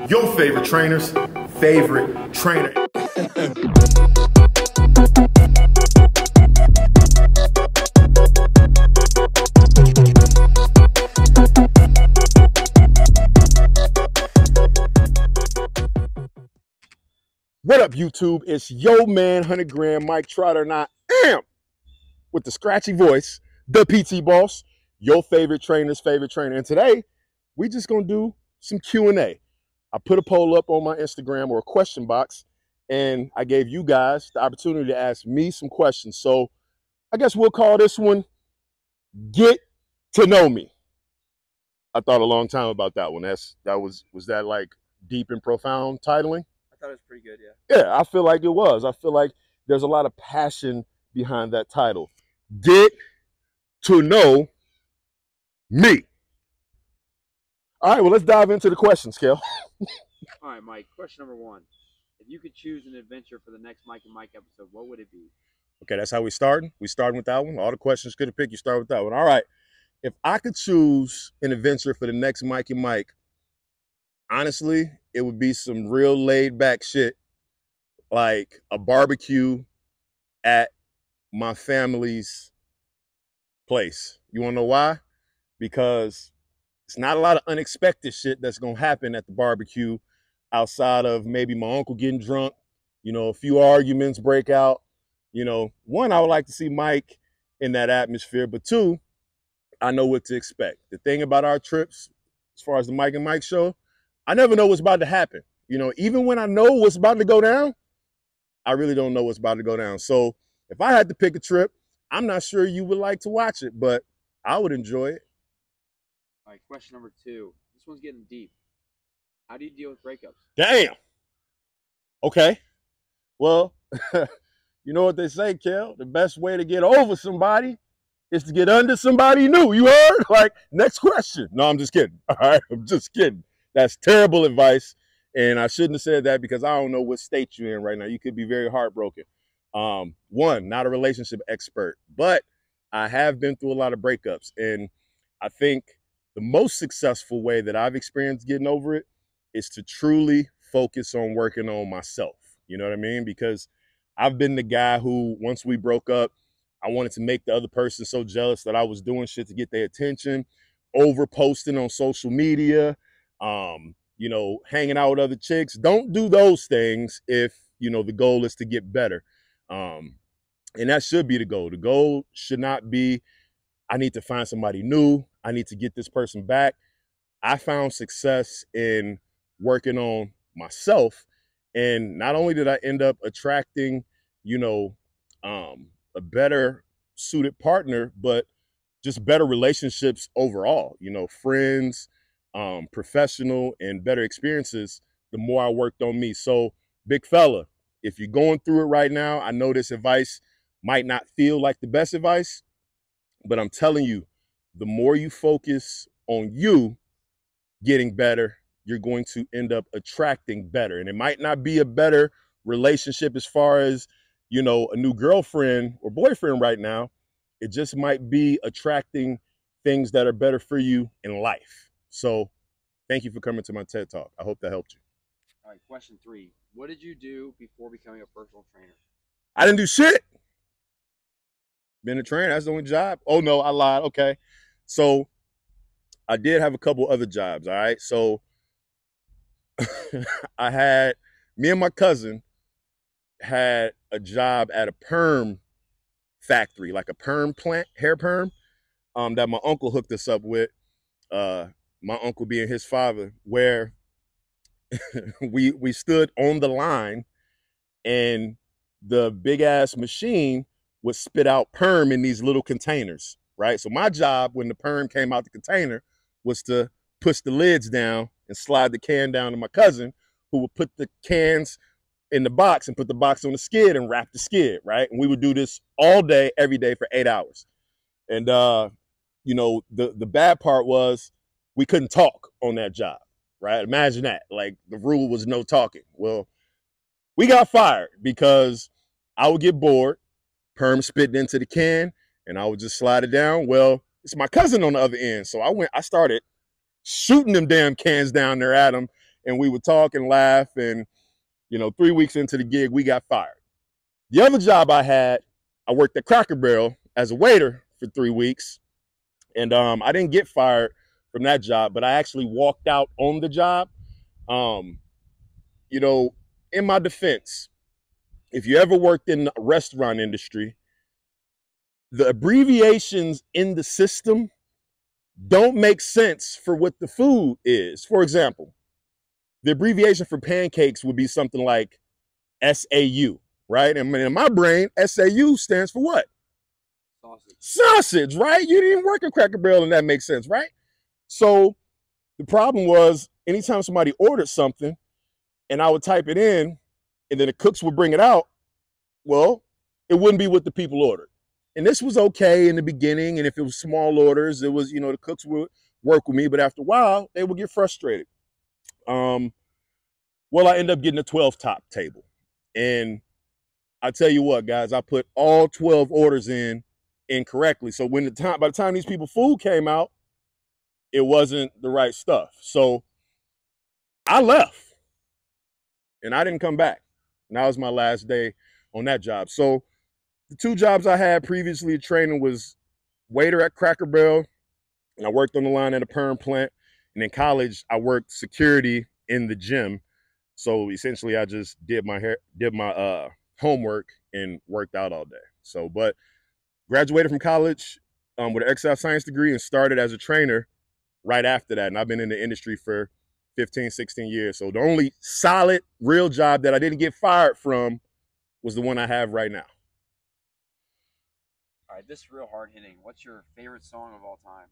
Your favorite trainer's favorite trainer. What up, YouTube? It's yo man, 100 Gram, Mike Trotter, and I am, with the scratchy voice, the PT Boss, your favorite trainer's favorite trainer. And today, we just gonna do some Q&A. I put a poll up on my Instagram, or a question box, and I gave you guys the opportunity to ask me some questions. So I guess we'll call this one, Get to Know Me. I thought a long time about that one. Was that like deep and profound titling? I thought it was pretty good, yeah. Yeah, I feel like it was. I feel like there's a lot of passion behind that title. Get to know me. All right, well, let's dive into the questions, Kel. All right, Mike, question number one. If you could choose an adventure for the next Mike and Mike episode, what would it be? Okay, that's how we starting. We starting with that one. All the questions could have picked. You start with that one. All right. If I could choose an adventure for the next Mike and Mike, honestly, it would be some real laid back shit, like a barbecue at my family's place. You want to know why? Because it's not a lot of unexpected shit that's going to happen at the barbecue outside of maybe my uncle getting drunk, you know, a few arguments break out. You know, one, I would like to see Mike in that atmosphere, but two, I know what to expect. The thing about our trips, as far as the Mike and Mike show, I never know what's about to happen. You know, even when I know what's about to go down, I really don't know what's about to go down. So if I had to pick a trip, I'm not sure you would like to watch it, but I would enjoy it. All right, question number two. This one's getting deep. How do you deal with breakups? Damn. Okay. Well, you know what they say, Kel? The best way to get over somebody is to get under somebody new. You heard? Like, next question. No, I'm just kidding. All right, I'm just kidding. That's terrible advice, and I shouldn't have said that because I don't know what state you're in right now. You could be very heartbroken. One, not a relationship expert, but I have been through a lot of breakups, and I think the most successful way that I've experienced getting over it is to truly focus on working on myself. You know what I mean? Because I've been the guy who, once we broke up, I wanted to make the other person so jealous that I was doing shit to get their attention, over posting on social media, you know, hanging out with other chicks. Don't do those things if, you know, the goal is to get better. And that should be the goal. The goal should not be, I need to find somebody new. I need to get this person back. I found success in working on myself. And not only did I end up attracting, you know, a better suited partner, but just better relationships overall, you know, friends, professional, and better experiences the more I worked on me. So, big fella, if you're going through it right now, I know this advice might not feel like the best advice, but I'm telling you, the more you focus on you getting better, you're going to end up attracting better. And it might not be a better relationship as far as, you know, a new girlfriend or boyfriend right now. It just might be attracting things that are better for you in life. So thank you for coming to my TED Talk. I hope that helped you. All right, question three. What did you do before becoming a personal trainer? I didn't do shit. Been a trainer, that's the only job. Oh no, I lied. Okay. So I did have a couple other jobs, all right? So me and my cousin had a job at a perm factory, like a perm plant, hair perm, that my uncle hooked us up with, my uncle being his father, where we stood on the line and the big ass machine would spit out perm in these little containers, right? So my job when the perm came out the container was to push the lids down and slide the can down to my cousin, who would put the cans in the box and put the box on the skid and wrap the skid, right? And we would do this all day, every day for 8 hours. And, you know, the bad part was we couldn't talk on that job, right? Imagine that. Like, the rule was no talking. Well, we got fired because I would get bored, perm spitting into the can, and I would just slide it down. Well, it's my cousin on the other end. So I started shooting them damn cans down there at him. And we would talk and laugh. And, 3 weeks into the gig, we got fired. The other job I had, I worked at Cracker Barrel as a waiter for 3 weeks. And I didn't get fired from that job, but I actually walked out on the job. In my defense, if you ever worked in the restaurant industry, the abbreviations in the system don't make sense for what the food is. For example, the abbreviation for pancakes would be something like SAU, right? And in my brain, SAU stands for what? Sausage, right? You didn't work at Cracker Barrel and that makes sense, right? So the problem was anytime somebody ordered something and I would type it in and then the cooks would bring it out, well, it wouldn't be what the people ordered. And this was okay in the beginning. And if it was small orders, it was, the cooks would work with me. But after a while, they would get frustrated. I ended up getting a 12 top table. And I tell you what, guys, I put all 12 orders in incorrectly. So by the time these people food came out, it wasn't the right stuff. So I left and I didn't come back. And that was my last day on that job. So the 2 jobs I had previously training was waiter at Cracker Barrel, and I worked on the line at a Phorm plant. And in college, I worked security in the gym. So essentially, I just did my homework and worked out all day. So, but graduated from college with an exercise science degree and started as a trainer right after that. And I've been in the industry for 15, 16 years. So the only solid, real job that I didn't get fired from was the one I have right now. All right, this is real hard hitting. What's your favorite song of all time?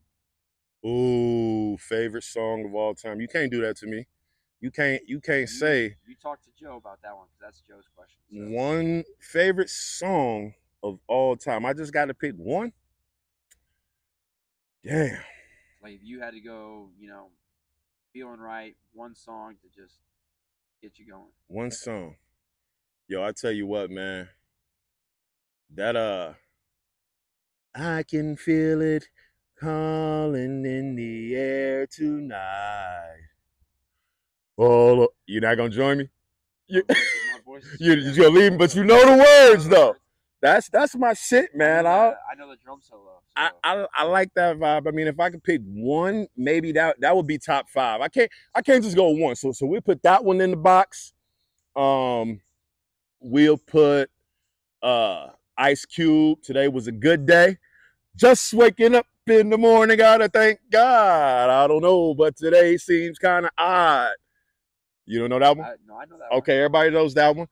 Ooh, favorite song of all time. You can't do that to me. You can't say. You talk to Joe about that one because that's Joe's question. So. One favorite song of all time. I just got to pick one. Damn. Like if you had to go, feeling right, one song to just get you going. One song. Yo, I tell you what, man. That I can feel it calling in the air tonight. Oh, you're not gonna join me? You're gonna leave me, but you know the words though. That's my shit, man. I know the drum solo. So. I like that vibe. I mean, if I could pick one, maybe that would be top 5. I can't just go one. So we'll put that one in the box. We'll put Ice Cube. Today was a good day. Just waking up in the morning, gotta thank God. I don't know, but today seems kind of odd. You don't know that one? No, I know that one. Okay, everybody knows that one.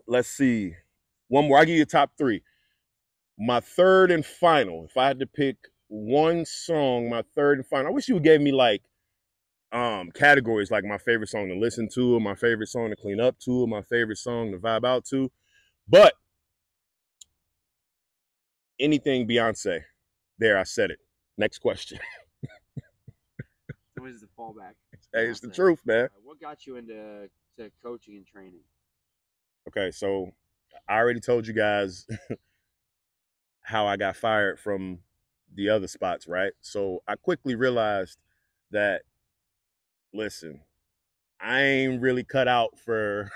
Let's see. One more. I'll give you a top 3. My third and final. If I had to pick one song, my third and final. I wish you gave me like categories, like my favorite song to listen to, or my favorite song to clean up to, or my favorite song to vibe out to. But anything Beyonce. There, I said it. Next question. What is the fallback? Hey, it's the truth, man. What got you into coaching and training? Okay, so I already told you guys how I got fired from the other spots, right? So I quickly realized that, listen, I ain't really cut out for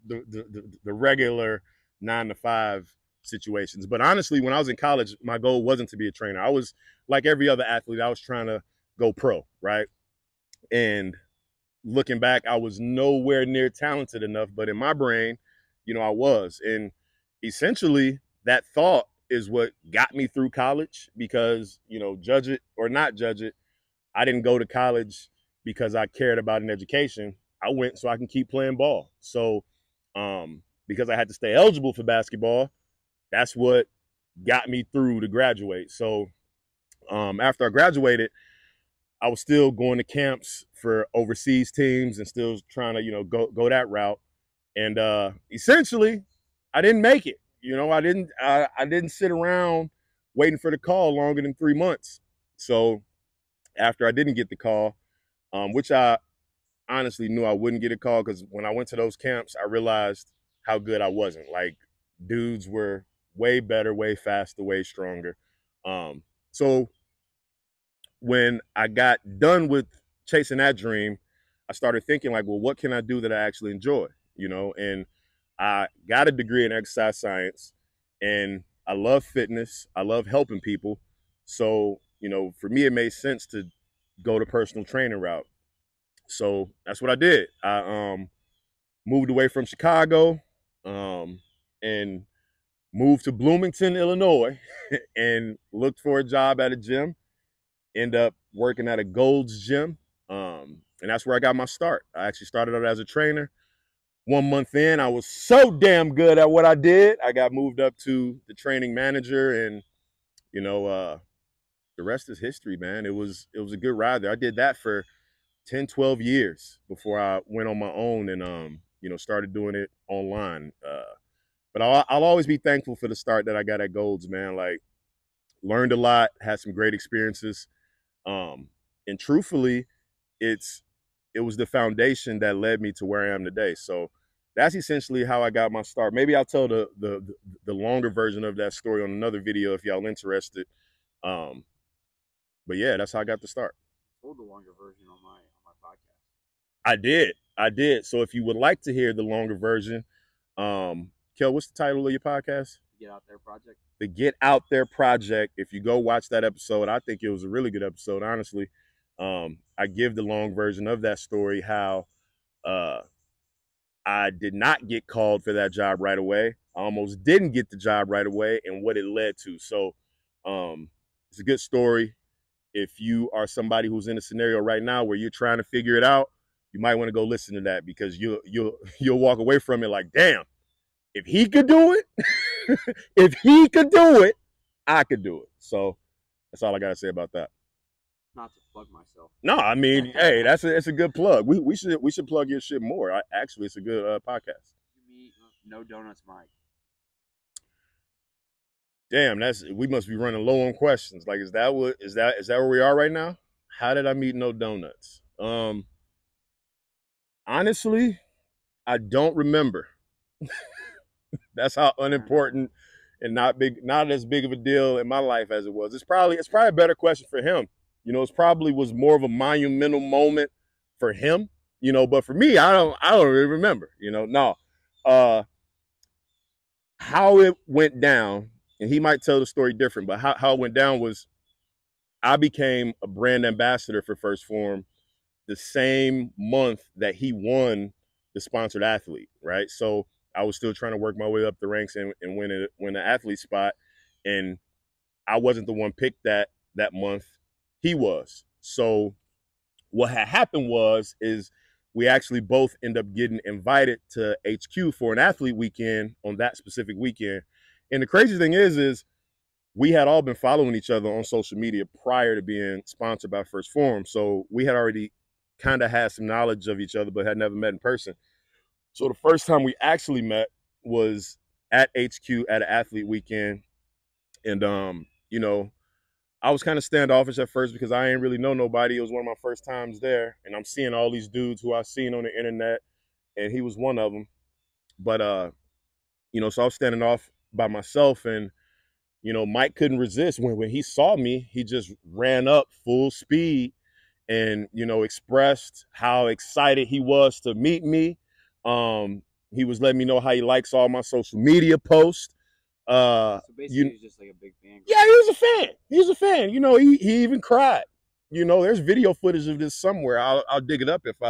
the regular 9-to-5 situations. But honestly, when I was in college, my goal wasn't to be a trainer. I was like every other athlete. I was trying to go pro, right? And looking back, I was nowhere near talented enough, but in my brain, I was. And essentially that thought is what got me through college because, judge it or not judge it, I didn't go to college because I cared about an education. I went so I can keep playing ball. So because I had to stay eligible for basketball, that's what got me through to graduate. So after I graduated, I was still going to camps for overseas teams and still trying to, go that route. And essentially, I didn't make it. I didn't sit around waiting for the call longer than 3 months. So after I didn't get the call, which I honestly knew I wouldn't get a call because when I went to those camps, I realized how good I wasn't. Like, dudes were way better, way faster, way stronger. So when I got done with chasing that dream, I started thinking like, well, what can I do that I actually enjoy? You know, and I got a degree in exercise science, and I love fitness. I love helping people. So, you know, for me, it made sense to go the personal training route. So that's what I did. I moved away from Chicago and moved to Bloomington, Illinois, and looked for a job at a gym. End up working at a Gold's Gym, and that's where I got my start. I actually started out as a trainer. 1 month in, I was so damn good at what I did. I got moved up to the training manager, and you know, the rest is history, man. It was a good ride there. I did that for 10, 12 years before I went on my own and you know, started doing it online. But I'll always be thankful for the start that I got at Gold's, man. Like, learned a lot, had some great experiences, and truthfully, it was the foundation that led me to where I am today. So that's essentially how I got my start. Maybe I'll tell the longer version of that story on another video if y'all interested. But yeah, that's how I got the start. Told the longer version on my podcast. I did. So if you would like to hear the longer version, Kel, what's the title of your podcast? Get Out There Project. The Get Out There Project. If you go watch that episode, I think it was a really good episode, honestly. I give the long version of that story, how I did not get called for that job right away. I almost didn't get the job right away, and what it led to. So it's a good story. If you are somebody who's in a scenario right now where you're trying to figure it out, you might want to go listen to that, because you'll walk away from it like, damn, if he could do it, if he could do it, I could do it. So that's all I got to say about that. Not to plug myself. No, I mean, hey, it's a good plug. We should plug your shit more. Actually, it's a good podcast. Me, No Donuts, Mike. Damn, we must be running low on questions. Like, is that where we are right now? How did I meet No Donuts? Honestly, I don't remember. That's how unimportant and not as big of a deal in my life as it was. It's probably a better question for him. You know, it probably was more of a monumental moment for him. You know, but for me, I don't really remember. You know, no. How it went down, and he might tell the story different, but how it went down was I became a brand ambassador for Phorm the same month that he won the sponsored athlete, right? So I was still trying to work my way up the ranks and win an athlete spot, and I wasn't the one picked that month. He was. So what had happened is we actually both end up getting invited to HQ for an athlete weekend on that specific weekend. And the crazy thing is we had all been following each other on social media prior to being sponsored by Phorm. So we had already kind of had some knowledge of each other, but had never met in person. So the first time we actually met was at HQ at an athlete weekend. And, you know, I was kind of standoffish at first because I ain't really know nobody. It was one of my first times there. And I'm seeing all these dudes who I've seen on the internet, and he was one of them. But, you know, so I was standing off by myself, and, you know, Mike couldn't resist. When he saw me, he just ran up full speed and, you know, expressed how excited he was to meet me. He was letting me know how he likes all my social media posts. So basically, he's just like a big fan. Yeah, he was a fan. He was a fan. You know, he even cried. You know, there's video footage of this somewhere. I'll dig it up if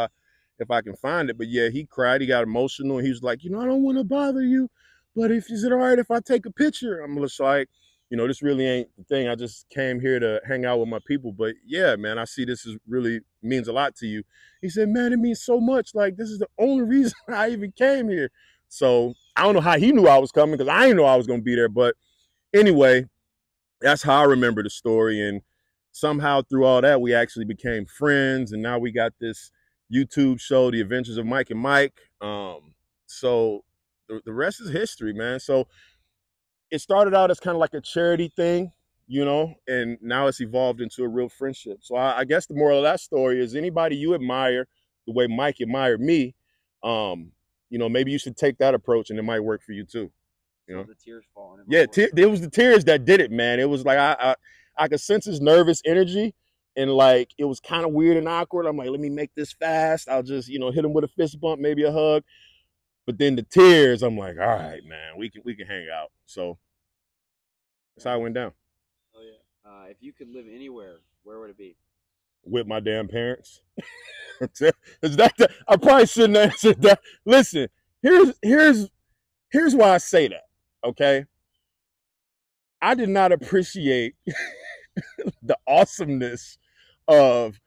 I can find it. But yeah, he cried. He got emotional. He was like, you know, I don't want to bother you, but is it all right if I take a picture? I'm just like, you know, this really ain't the thing. I just came here to hang out with my people. But yeah, man, I see this really means a lot to you. He said, man, it means so much. Like, this is the only reason I even came here. So I don't know how he knew I was coming, because I didn't know I was going to be there. But anyway, that's how I remember the story. And somehow through all that, we actually became friends. And now we got this YouTube show, The Adventures of Mike and Mike. So the rest is history, man. So it started out as kind of like a charity thing, you know, and now it's evolved into a real friendship. So I guess the moral of that story is, anybody you admire the way Mike admired me, you know, maybe you should take that approach, and it might work for you too. You know, the tears falling. Yeah, it was the tears that did it, man. It was like I could sense his nervous energy, and like it was kind of weird and awkward. I'm like, let me make this fast. I'll just, you know, hit him with a fist bump, maybe a hug. But then the tears, I'm like, all right, man, we can hang out. So that's how it went down. Oh yeah. If you could live anywhere, where would it be? With my damn parents. Is that I probably shouldn't answer that. Listen, here's why I say that. Okay. I did not appreciate the awesomeness of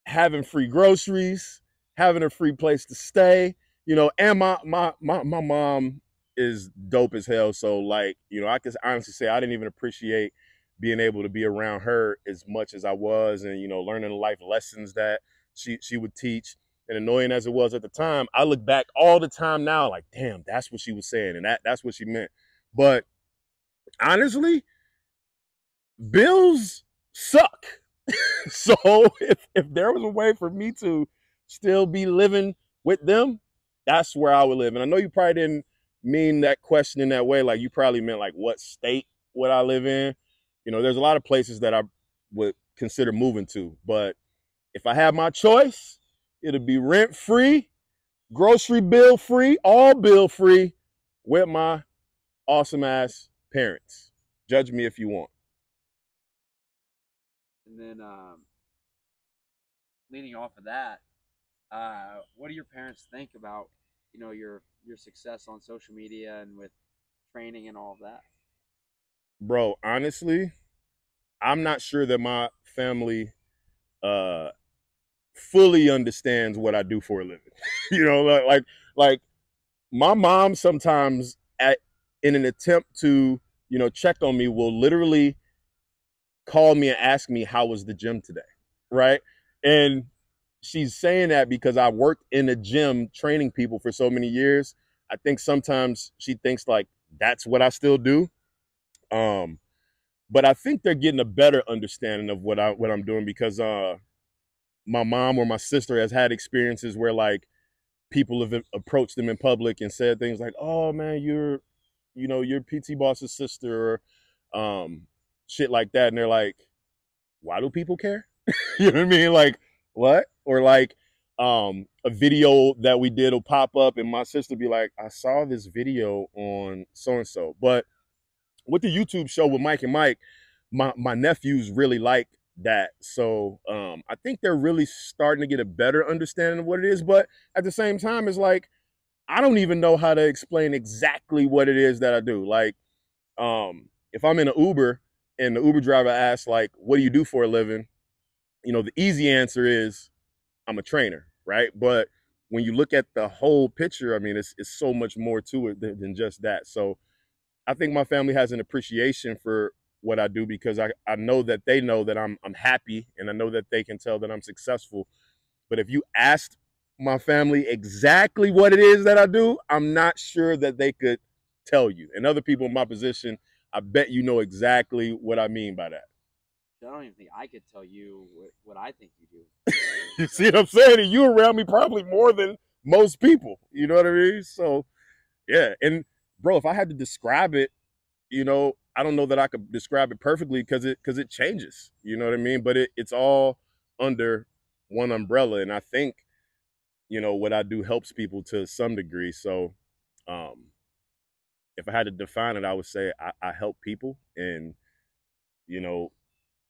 having free groceries, having a free place to stay, you know, and my mom is dope as hell. So like, you know, I can honestly say I didn't even appreciate being able to be around her as much as I was, and you know, learning the life lessons that she would teach. And annoying as it was at the time, I look back all the time now, like, damn, that's what she was saying, and that's what she meant. But honestly, bills suck. So if there was a way for me to still be living with them, that's where I would live. And I know you probably didn't mean that question in that way. Like you probably meant like what state would I live in? You know, there's a lot of places that I would consider moving to. But if I had my choice, it'd be rent free, grocery bill free, all bill free with my awesome ass parents. Judge me if you want. And then leading off of that, what do your parents think about your success on social media and with training and all of that? Bro, honestly, I'm not sure that my family uh fully understands what I do for a living. You know, like my mom sometimes at in an attempt to, you know, check on me will literally call me and ask me how was the gym today, right? And she's saying that because I worked in a gym training people for so many years. I think sometimes she thinks like that's what I still do. Um, but I think they're getting a better understanding of what I'm doing because my mom or my sister has had experiences where like people have approached them in public and said things like, "Oh man, you're PT Boss's sister," or shit like that, and they're like, "Why do people care?" You know what I mean? Like what? Or like a video that we did will pop up, and my sister be like, "I saw this video on so and so," but with the YouTube show with Mike and Mike, my nephews really like that. So I think they're really starting to get a better understanding of what it is. But at the same time, it's like I don't even know how to explain exactly what it is that I do. Like if I'm in an Uber and the Uber driver asks like, "What do you do for a living?" You know, the easy answer is I'm a trainer, right? But when you look at the whole picture, I mean, it's so much more to it than just that. So I think my family has an appreciation for what I do because I know that they know that I'm happy and I know that they can tell that I'm successful. But if you asked my family exactly what it is that I do, I'm not sure that they could tell you. And other people in my position, I bet you know exactly what I mean by that. I don't even think I could tell you what I think you do. You see what I'm saying? And you around me probably more than most people. You know what I mean? So yeah. And bro, if I had to describe it, you know, I don't know that I could describe it perfectly because it changes. You know what I mean? But it's all under one umbrella, and I think you know what I do helps people to some degree. So, um, if I had to define it, I would say I help people, and you know,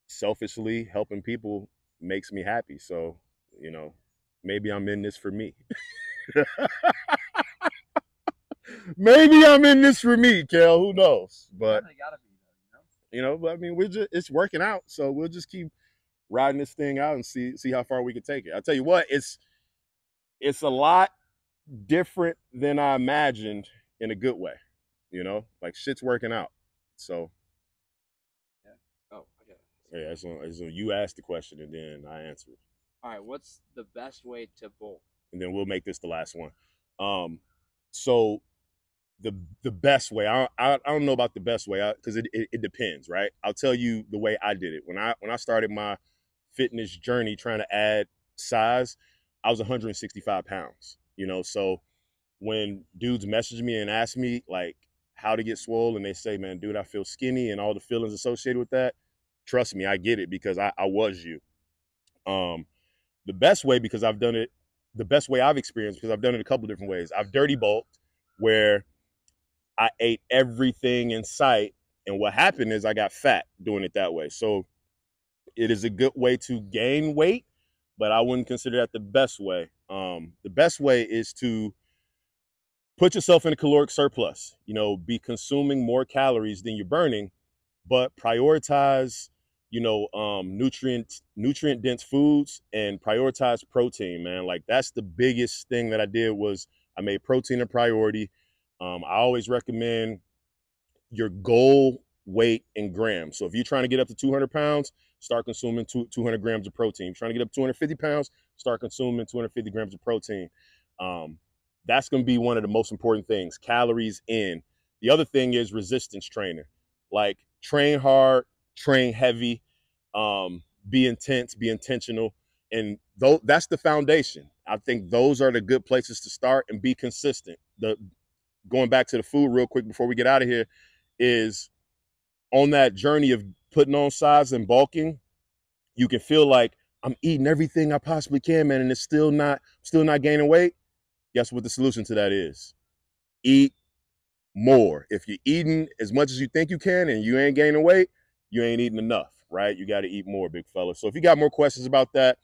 selfishly helping people makes me happy. So, you know, maybe I'm in this for me. Maybe I'm in this for me, Kel. Who knows? But They gotta be though, but I mean, it's working out, so we'll just keep riding this thing out and see how far we can take it. I tell you what, it's a lot different than I imagined in a good way. You know, like shit's working out. So Yeah. Oh, okay. yeah, so you asked the question and then I answered, All right. What's the best way to bulk? and then we'll make this the last one. So the best way, I don't know about the best way because it depends, right? I'll tell you the way I did it when I started my fitness journey trying to add size. I was 165 pounds. You know, so when dudes message me and ask me like how to get swole and they say, man, dude, I feel skinny and all the feelings associated with that, trust me, I get it because I was you. The best way, because I've done it, the best way I've experienced, because I've done it a couple different ways. I've dirty bulked, where I ate everything in sight, and what happened is I got fat doing it that way. So it is a good way to gain weight, but I wouldn't consider that the best way. The best way is to put yourself in a caloric surplus. You know, be consuming more calories than you're burning, but prioritize, nutrient dense foods, and prioritize protein, man. Like, that's the biggest thing that I did, was I made protein a priority. I always recommend your goal weight in grams. So if you're trying to get up to 200 pounds, start consuming 200 grams of protein. If you're trying to get up to 250 pounds, start consuming 250 grams of protein. Um, that's going to be one of the most important things, calories in. The other thing is resistance training. Like, train hard, train heavy, be intense, be intentional. And that's the foundation. I think those are the good places to start, and be consistent. Going back to the food real quick before we get out of here, is on that journey of putting on size and bulking, you can feel like, I'm eating everything I possibly can, man, and it's still not gaining weight. Guess what the solution to that is? Eat more. If you're eating as much as you think you can and you ain't gaining weight, you ain't eating enough, right? You got to eat more, big fella. So if you got more questions about that,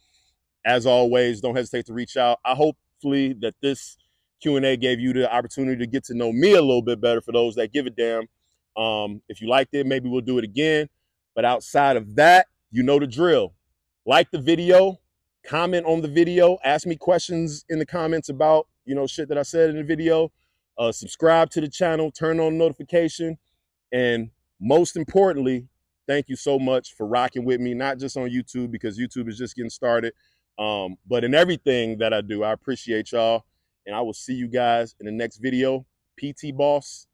as always, don't hesitate to reach out. I hopefully that this Q&A gave you the opportunity to get to know me a little bit better, for those that give a damn. If you liked it, maybe we'll do it again. But outside of that, you know the drill. Like the video, comment on the video, ask me questions in the comments about, shit that I said in the video. Subscribe to the channel, turn on notification, and most importantly, thank you so much for rocking with me, not just on YouTube, because YouTube is just getting started, but in everything that I do. I appreciate y'all, and I will see you guys in the next video. PT Boss